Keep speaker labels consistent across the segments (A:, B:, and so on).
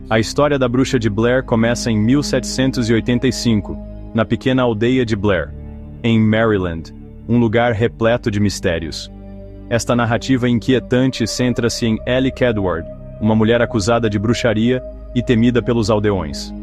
A: A história da Bruxa de Blair começa em 1785, na pequena aldeia de Blair, em Maryland, um lugar repleto de mistérios. Esta narrativa inquietante centra-se em Ellie Kedward, uma mulher acusada de bruxaria e temida pelos aldeões.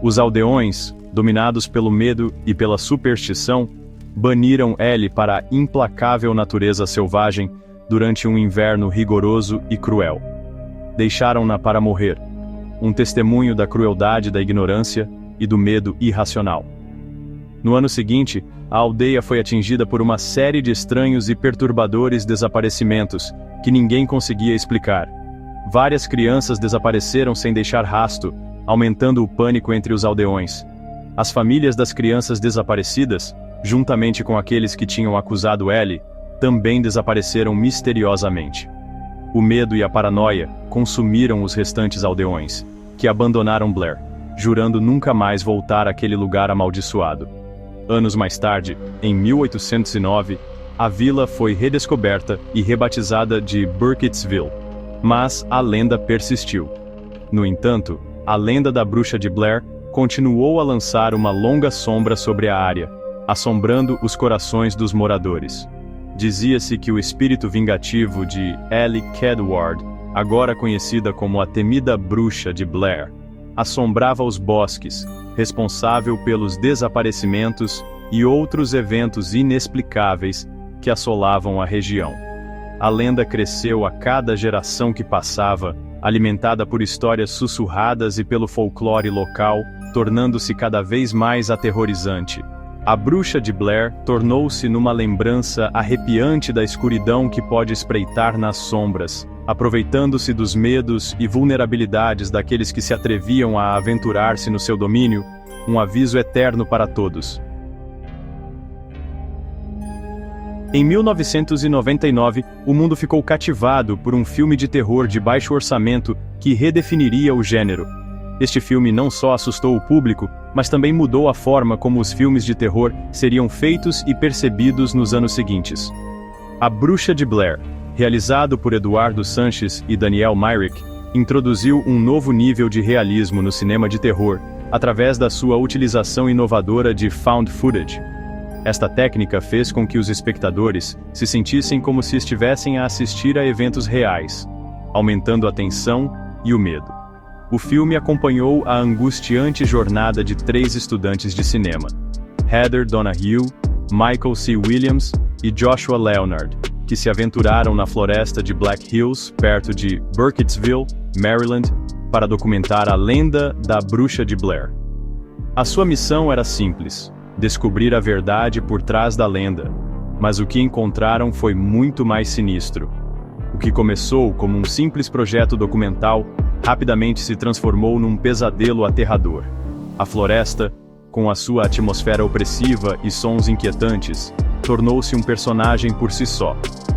A: Os aldeões, dominados pelo medo e pela superstição, baniram Ellie para a implacável natureza selvagem durante um inverno rigoroso e cruel. Deixaram-na para morrer, um testemunho da crueldade da ignorância e do medo irracional. No ano seguinte, a aldeia foi atingida por uma série de estranhos e perturbadores desaparecimentos, que ninguém conseguia explicar. Várias crianças desapareceram sem deixar rastro, aumentando o pânico entre os aldeões. As famílias das crianças desaparecidas, juntamente com aqueles que tinham acusado Ellie, também desapareceram misteriosamente. O medo e a paranoia consumiram os restantes aldeões, que abandonaram Blair, jurando nunca mais voltar àquele lugar amaldiçoado. Anos mais tarde, em 1809, a vila foi redescoberta e rebatizada de Burkittsville, mas a lenda persistiu. No entanto, a lenda da Bruxa de Blair continuou a lançar uma longa sombra sobre a área, assombrando os corações dos moradores. Dizia-se que o espírito vingativo de Ellie Kedward, agora conhecida como a temida Bruxa de Blair, assombrava os bosques, responsável pelos desaparecimentos e outros eventos inexplicáveis que assolavam a região. A lenda cresceu a cada geração que passava, alimentada por histórias sussurradas e pelo folclore local, tornando-se cada vez mais aterrorizante. A Bruxa de Blair tornou-se numa lembrança arrepiante da escuridão que pode espreitar nas sombras, aproveitando-se dos medos e vulnerabilidades daqueles que se atreviam a aventurar-se no seu domínio, um aviso eterno para todos. Em 1999, o mundo ficou cativado por um filme de terror de baixo orçamento que redefiniria o gênero. Este filme não só assustou o público, mas também mudou a forma como os filmes de terror seriam feitos e percebidos nos anos seguintes. A Bruxa de Blair, realizado por Eduardo Sanches e Daniel Myrick, introduziu um novo nível de realismo no cinema de terror, através da sua utilização inovadora de found footage. Esta técnica fez com que os espectadores se sentissem como se estivessem a assistir a eventos reais, aumentando a tensão e o medo. O filme acompanhou a angustiante jornada de 3 estudantes de cinema: Heather Donahue, Michael C. Williams e Joshua Leonard, que se aventuraram na floresta de Black Hills, perto de Burkittsville, Maryland, para documentar a lenda da Bruxa de Blair. A sua missão era simples: descobrir a verdade por trás da lenda, mas o que encontraram foi muito mais sinistro. O que começou como um simples projeto documental, rapidamente se transformou num pesadelo aterrador. A floresta, com a sua atmosfera opressiva e sons inquietantes, tornou-se um personagem por si só,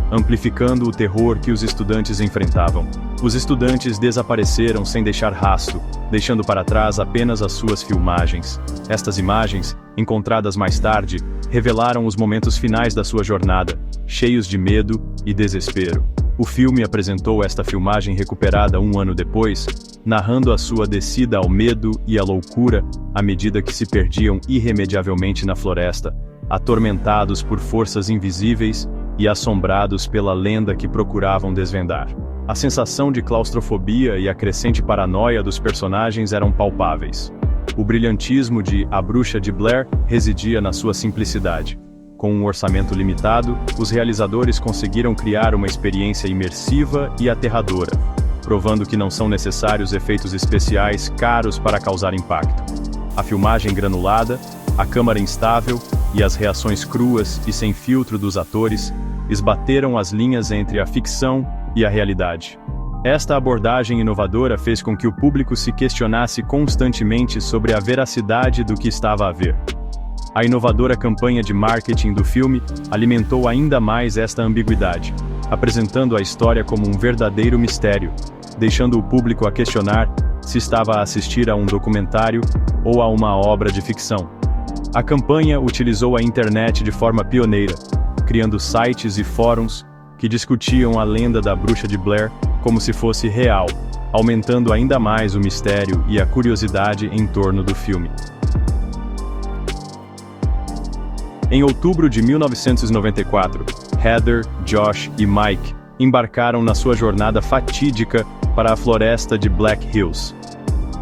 A: amplificando o terror que os estudantes enfrentavam. Os estudantes desapareceram sem deixar rastro, deixando para trás apenas as suas filmagens. Estas imagens, encontradas mais tarde, revelaram os momentos finais da sua jornada, cheios de medo e desespero. O filme apresentou esta filmagem recuperada 1 ano depois, narrando a sua descida ao medo e à loucura à medida que se perdiam irremediavelmente na floresta, atormentados por forças invisíveis e assombrados pela lenda que procuravam desvendar. A sensação de claustrofobia e a crescente paranoia dos personagens eram palpáveis. O brilhantismo de A Bruxa de Blair residia na sua simplicidade. Com um orçamento limitado, os realizadores conseguiram criar uma experiência imersiva e aterradora, provando que não são necessários efeitos especiais caros para causar impacto. A filmagem granulada, a câmera instável e as reações cruas e sem filtro dos atores esbateram as linhas entre a ficção e a realidade. Esta abordagem inovadora fez com que o público se questionasse constantemente sobre a veracidade do que estava a ver. A inovadora campanha de marketing do filme alimentou ainda mais esta ambiguidade, apresentando a história como um verdadeiro mistério, deixando o público a questionar se estava a assistir a um documentário ou a uma obra de ficção. A campanha utilizou a internet de forma pioneira, criando sites e fóruns que discutiam a lenda da Bruxa de Blair como se fosse real, aumentando ainda mais o mistério e a curiosidade em torno do filme. Em outubro de 1994, Heather, Josh e Mike embarcaram na sua jornada fatídica para a floresta de Black Hills.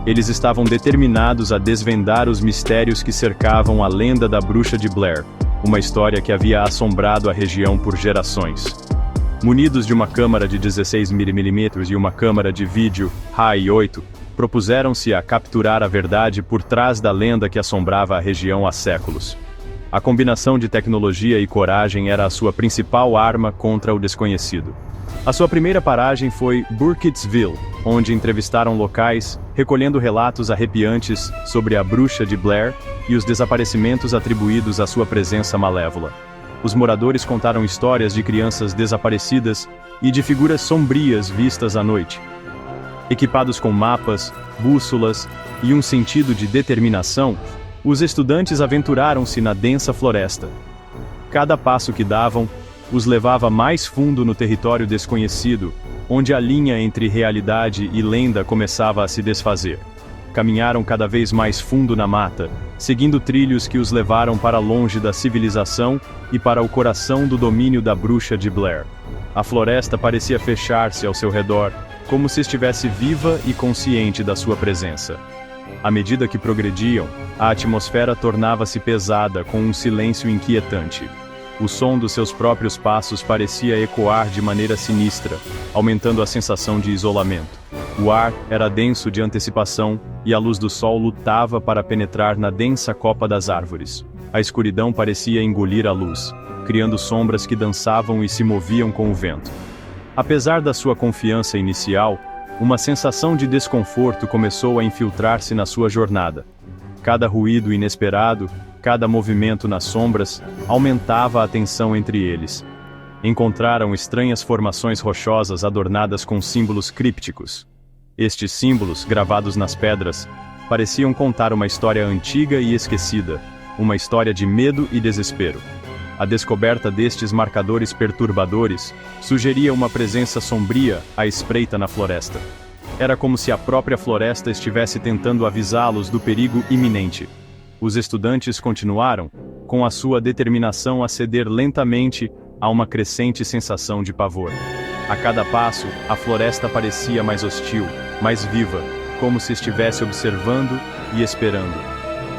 A: Eles estavam determinados a desvendar os mistérios que cercavam a lenda da Bruxa de Blair, uma história que havia assombrado a região por gerações. Munidos de uma câmara de 16mm e uma câmara de vídeo Hi8, propuseram-se a capturar a verdade por trás da lenda que assombrava a região há séculos. A combinação de tecnologia e coragem era a sua principal arma contra o desconhecido. A sua primeira paragem foi Burkittsville, onde entrevistaram locais, recolhendo relatos arrepiantes sobre a Bruxa de Blair e os desaparecimentos atribuídos à sua presença malévola. Os moradores contaram histórias de crianças desaparecidas e de figuras sombrias vistas à noite. Equipados com mapas, bússolas e um sentido de determinação, os estudantes aventuraram-se na densa floresta. Cada passo que davam os levava mais fundo no território desconhecido, onde a linha entre realidade e lenda começava a se desfazer. Caminharam cada vez mais fundo na mata, seguindo trilhos que os levaram para longe da civilização e para o coração do domínio da Bruxa de Blair. A floresta parecia fechar-se ao seu redor, como se estivesse viva e consciente da sua presença. À medida que progrediam, a atmosfera tornava-se pesada com um silêncio inquietante. O som dos seus próprios passos parecia ecoar de maneira sinistra, aumentando a sensação de isolamento. O ar era denso de antecipação, e a luz do sol lutava para penetrar na densa copa das árvores. A escuridão parecia engolir a luz, criando sombras que dançavam e se moviam com o vento. Apesar da sua confiança inicial, uma sensação de desconforto começou a infiltrar-se na sua jornada. Cada ruído inesperado, cada movimento nas sombras, aumentava a tensão entre eles. Encontraram estranhas formações rochosas adornadas com símbolos crípticos. Estes símbolos, gravados nas pedras, pareciam contar uma história antiga e esquecida, uma história de medo e desespero. A descoberta destes marcadores perturbadores sugeria uma presença sombria à espreita na floresta. Era como se a própria floresta estivesse tentando avisá-los do perigo iminente. Os estudantes continuaram, com a sua determinação a ceder lentamente a uma crescente sensação de pavor. A cada passo, a floresta parecia mais hostil, mais viva, como se estivesse observando e esperando.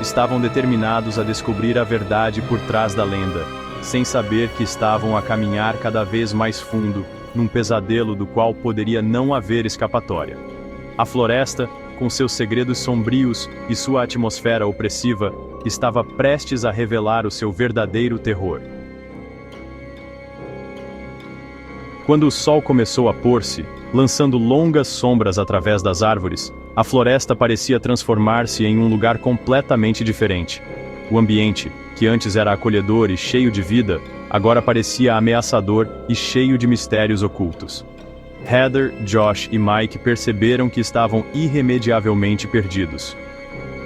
A: Estavam determinados a descobrir a verdade por trás da lenda, sem saber que estavam a caminhar cada vez mais fundo, num pesadelo do qual poderia não haver escapatória. A floresta, com seus segredos sombrios e sua atmosfera opressiva, estava prestes a revelar o seu verdadeiro terror. Quando o sol começou a pôr-se, lançando longas sombras através das árvores, a floresta parecia transformar-se em um lugar completamente diferente. O ambiente, que antes era acolhedor e cheio de vida, agora parecia ameaçador e cheio de mistérios ocultos. Heather, Josh e Mike perceberam que estavam irremediavelmente perdidos.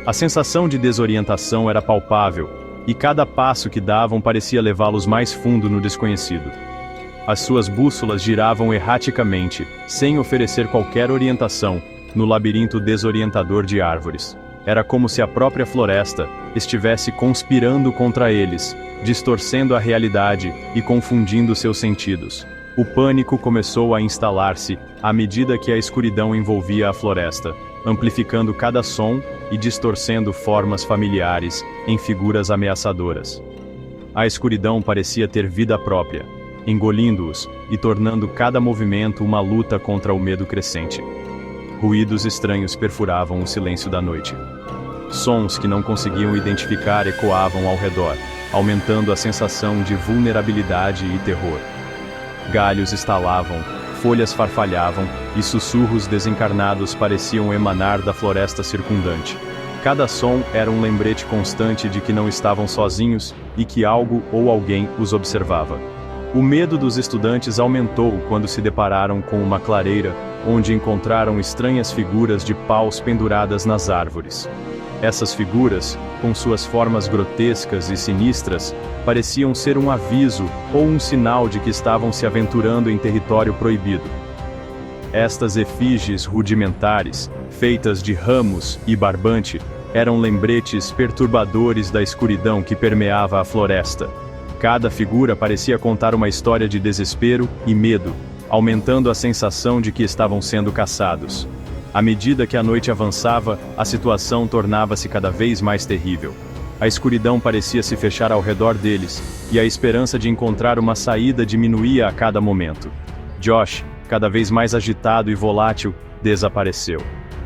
A: A sensação de desorientação era palpável, e cada passo que davam parecia levá-los mais fundo no desconhecido. As suas bússolas giravam erraticamente, sem oferecer qualquer orientação, no labirinto desorientador de árvores. Era como se a própria floresta estivesse conspirando contra eles, distorcendo a realidade e confundindo seus sentidos. O pânico começou a instalar-se à medida que a escuridão envolvia a floresta, amplificando cada som e distorcendo formas familiares em figuras ameaçadoras. A escuridão parecia ter vida própria, engolindo-os e tornando cada movimento uma luta contra o medo crescente. Ruídos estranhos perfuravam o silêncio da noite. Sons que não conseguiam identificar ecoavam ao redor, aumentando a sensação de vulnerabilidade e terror. Galhos estalavam, folhas farfalhavam e sussurros desencarnados pareciam emanar da floresta circundante. Cada som era um lembrete constante de que não estavam sozinhos e que algo ou alguém os observava. O medo dos estudantes aumentou quando se depararam com uma clareira, onde encontraram estranhas figuras de paus penduradas nas árvores. Essas figuras, com suas formas grotescas e sinistras, pareciam ser um aviso ou um sinal de que estavam se aventurando em território proibido. Estas efígies rudimentares, feitas de ramos e barbante, eram lembretes perturbadores da escuridão que permeava a floresta. Cada figura parecia contar uma história de desespero e medo, aumentando a sensação de que estavam sendo caçados. À medida que a noite avançava, a situação tornava-se cada vez mais terrível. A escuridão parecia se fechar ao redor deles, e a esperança de encontrar uma saída diminuía a cada momento. Josh, cada vez mais agitado e volátil, desapareceu.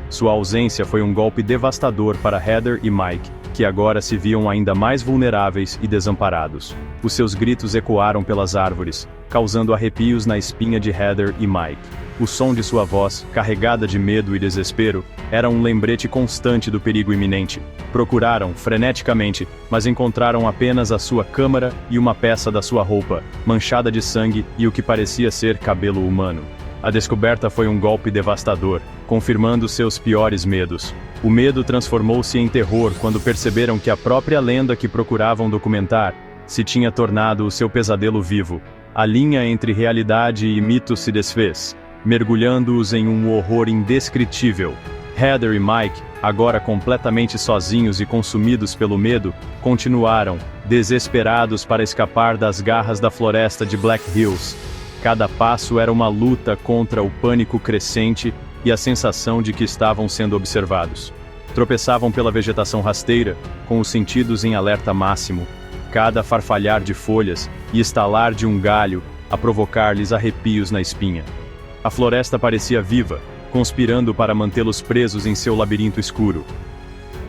A: Sua ausência foi um golpe devastador para Heather e Mike, que agora se viam ainda mais vulneráveis e desamparados. Os seus gritos ecoaram pelas árvores, causando arrepios na espinha de Heather e Mike. O som de sua voz, carregada de medo e desespero, era um lembrete constante do perigo iminente. Procuraram, freneticamente, mas encontraram apenas a sua câmara e uma peça da sua roupa, manchada de sangue e o que parecia ser cabelo humano. A descoberta foi um golpe devastador, confirmando seus piores medos. O medo transformou-se em terror quando perceberam que a própria lenda que procuravam documentar se tinha tornado o seu pesadelo vivo. A linha entre realidade e mito se desfez, mergulhando-os em um horror indescritível. Heather e Mike, agora completamente sozinhos e consumidos pelo medo, continuaram, desesperados para escapar das garras da floresta de Black Hills. Cada passo era uma luta contra o pânico crescente e a sensação de que estavam sendo observados. Tropeçavam pela vegetação rasteira, com os sentidos em alerta máximo, cada farfalhar de folhas e estalar de um galho a provocar-lhes arrepios na espinha. A floresta parecia viva, conspirando para mantê-los presos em seu labirinto escuro.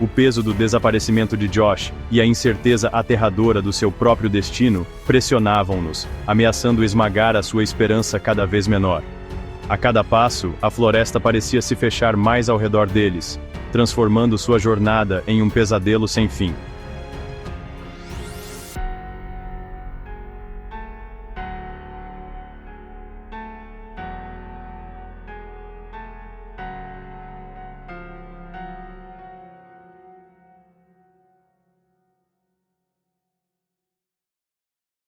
A: O peso do desaparecimento de Josh e a incerteza aterradora do seu próprio destino pressionavam-nos, ameaçando esmagar a sua esperança cada vez menor. A cada passo, a floresta parecia se fechar mais ao redor deles, transformando sua jornada em um pesadelo sem fim.